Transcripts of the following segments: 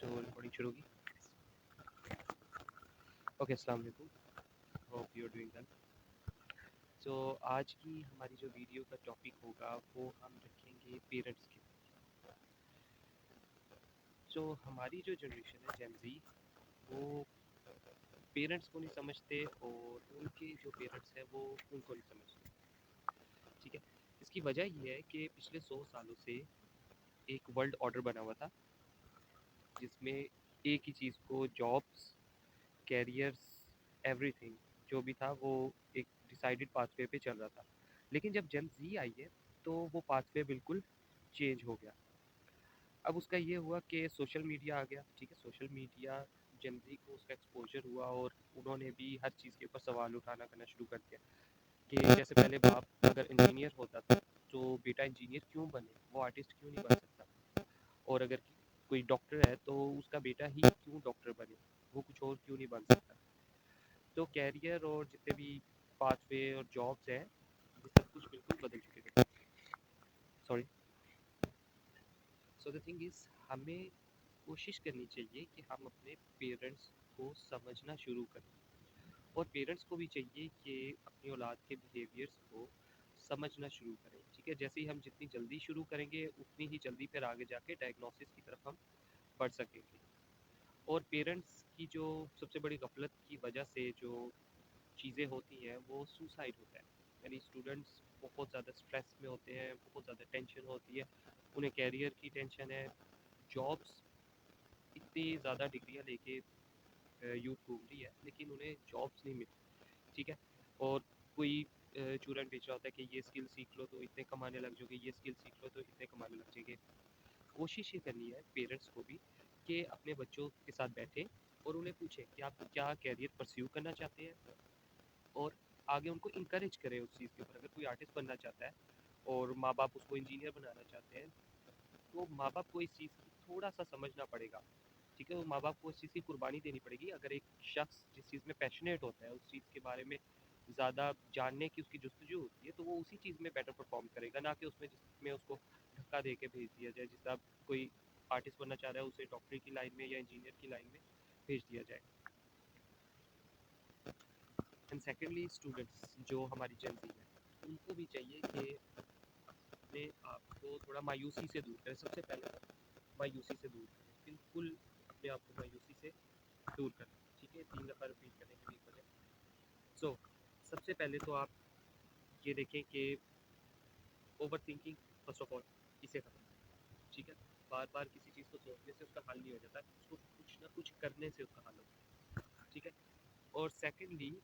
تو ریکارڈنگ شروع ہوگی. اوکے, السلام علیکم. Hope you are doing well. So آج کی ہماری جو ویڈیو کا ٹاپک ہوگا وہ ہم رکھیں گے پیرنٹس کے. سو ہماری جو جنریشن ہے جین زی, وہ پیرنٹس کو نہیں سمجھتے اور ان کے جو پیرنٹس ہیں وہ ان کو نہیں سمجھتے. ٹھیک ہے, اس کی وجہ یہ ہے کہ پچھلے 100 سالوں سے ایک ورلڈ آرڈر بنا ہوا تھا جس میں ایک ہی چیز کو جابس, کیریئرس, ایوری تھنگ جو بھی تھا وہ ایک ڈیسائیڈڈ پاتھ وے پہ چل رہا تھا. لیکن جب جن زی آئی ہے تو وہ پاتھ وے بالکل چینج ہو گیا. اب اس کا یہ ہوا کہ سوشل میڈیا آ گیا. ٹھیک ہے, سوشل میڈیا جن زی کو اس کا ایکسپوجر ہوا اور انہوں نے بھی ہر چیز کے اوپر سوال اٹھانا کرنا شروع کر دیا کہ جیسے پہلے باپ اگر انجینئر ہوتا تھا تو بیٹا انجینئر کیوں بنے, وہ آرٹسٹ کیوں نہیں بن سکتا, اور اگر کوئی ڈاکٹر ہے تو اس کا بیٹا ہی کیوں ڈاکٹر بنے, وہ کچھ اور کیوں نہیں بن سکتا. تو کیریئر اور جتنے بھی پاتھ وے اور جابس ہیں یہ سب کچھ بالکل بدل چکے تھے. Sorry. So the thing is, ہمیں کوشش کرنی چاہیے کہ ہم اپنے پیرنٹس کو سمجھنا شروع کریں, اور پیرنٹس کو بھی چاہیے کہ اپنی اولاد کے بیہیویئرس کو سمجھنا شروع کریں. ٹھیک ہے, جیسے ہی ہم جتنی جلدی شروع کریں گے اتنی ہی جلدی پھر آگے جا کے ڈائگنوسس کی طرف ہم بڑھ سکیں گے. اور پیرنٹس کی جو سب سے بڑی غفلت کی وجہ سے جو چیزیں ہوتی ہیں وہ سوسائڈ ہوتا ہے. یعنی اسٹوڈنٹس بہت زیادہ اسٹریس میں ہوتے ہیں, بہت زیادہ ٹینشن ہوتی ہے, انہیں کیریئر کی ٹینشن ہے, جابس, اتنی زیادہ ڈگریاں لے کے یوتھ گھوم رہی ہے لیکن انہیں جابس نہیں ملتی. ٹھیک ہے, اور کوئی چورن بیچ رہا ہوتا ہے کہ یہ اسکل سیکھ لو تو اتنے کمانے لگ جاؤ گے, یہ اسکل سیکھ لو تو اتنے کمانے لگ جائیں گے. کوشش یہ کرنی ہے پیرنٹس کو بھی کہ اپنے بچوں کے ساتھ بیٹھیں اور انہیں پوچھیں کہ آپ کیا کیریئر پرسیو کرنا چاہتے ہیں, اور آگے ان کو انکریج کریں اس چیز کے اوپر. اگر کوئی آرٹسٹ بننا چاہتا ہے اور ماں باپ اس کو انجینئر بنانا چاہتے ہیں تو ماں باپ کو اس چیز کی تھوڑا سا سمجھنا پڑے گا. ٹھیک ہے, وہ ماں باپ کو اس چیز کی قربانی دینی پڑے گی. اگر ایک شخص جس چیز میں پیشنیٹ ہوتا ہے, اس چیز کے بارے میں زیادہ جاننے کی اس کی جستجو ہوتی ہے, تو وہ اسی چیز میں بیٹر پرفارم کرے گا, نہ کہ اس میں جس میں اس کو دھکا دے کے بھیج دیا جائے. جس آپ کوئی آرٹسٹ بننا چاہ رہا ہے اسے ڈاکٹری کی لائن میں یا انجینئر کی لائن میں بھیج دیا جائے. اینڈ سیکنڈلی, اسٹوڈنٹس جو ہماری جن زی ہے ان کو بھی چاہیے کہ اپنے آپ کو تھوڑا مایوسی سے دور کریں. سب سے پہلے مایوسی سے دور کریں, بالکل اپنے آپ کو مایوسی سے دور کریں. ٹھیک ہے, 3 دفعہ رپیٹ کرنے کی بھی وجہ. سو سب سے پہلے تو آپ یہ دیکھیں کہ over thinking first of all اسے ختم کریں. ٹھیک ہے, بار بار کسی چیز کو سوچنے سے اس کا حل نہیں ہو جاتا, اس کو کچھ نہ کچھ کرنے سے اس کا حل ہوتا ہے. ٹھیک ہے, اور سیکنڈلی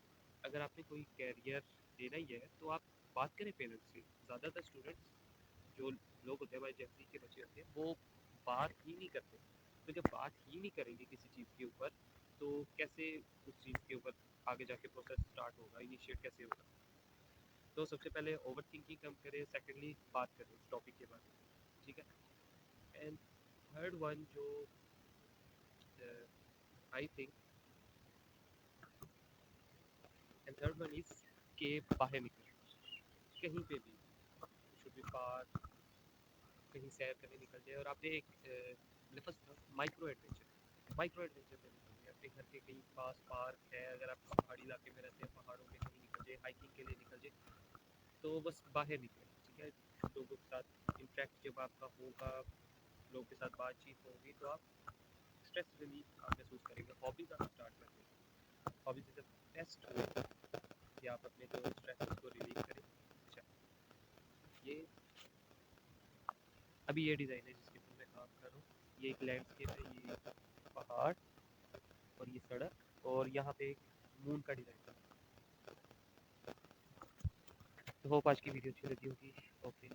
اگر آپ نے کوئی کیریئر لینا ہی ہے تو آپ بات کریں پیرنٹس سے. زیادہ تر اسٹوڈنٹس جو لوگ ہوتے ہیں ہمارے جنسی کے بچے ہوتے ہیں وہ بات ہی نہیں کرتے. تو جب بات ہی نہیں کریں گے کسی چیز کے اوپر تو کیسے اس چیز کے اوپر آگے جا کے پروسیس اسٹارٹ ہوگا, انیشیٹ کیسے ہوگا. تو سب سے پہلے اوور تھنکنگ کم کریں, سیکنڈلی بات کریں اس ٹاپک کے بارے میں. ٹھیک ہے, اینڈ تھرڈ ون جو I think and third one is کہ باہر نکلیں کہیں پہ بھی, شوڈ بی پارک, کہیں سیر کرنے نکل جائے. اور آپ نے ایک لفظ تھا مائکرو ایڈونچر, مائکرو ایڈونچر پہ نکل جائے. اپنے گھر کے کہیں پاس پارک ہے, اگر آپ پہاڑی علاقے میں رہتے ہیں پہاڑوں میں کہیں نکل جائے, ہائکنگ کے لیے نکل جائے, تو بس باہر نکلیں. ٹھیک ہے, لوگوں کے ساتھ انٹریکٹ جب آپ کا ہوگا, لوگوں کے ساتھ بات چیت ہوگی تو آپ اسٹریس ریلیف آپ محسوس کریں گے. ہابیز آپ اسٹارٹ کر دیں. Hobbies is the best way کہ آپ اپنے جو اسٹریس کو ریلیف کریں. اچھا, یہ ابھی یہ ڈیزائن ہے جس کے اوپر میں کام کر رہا ہوں. یہ ایک لینڈسکیپ ہے, یہ پہاڑ اور یہ سڑک, اور یہاں پہ ایک مون کا ڈیزائن ہے. تو ہوپ آج کی ویڈیو اچھی لگی ہوگی. اوکے.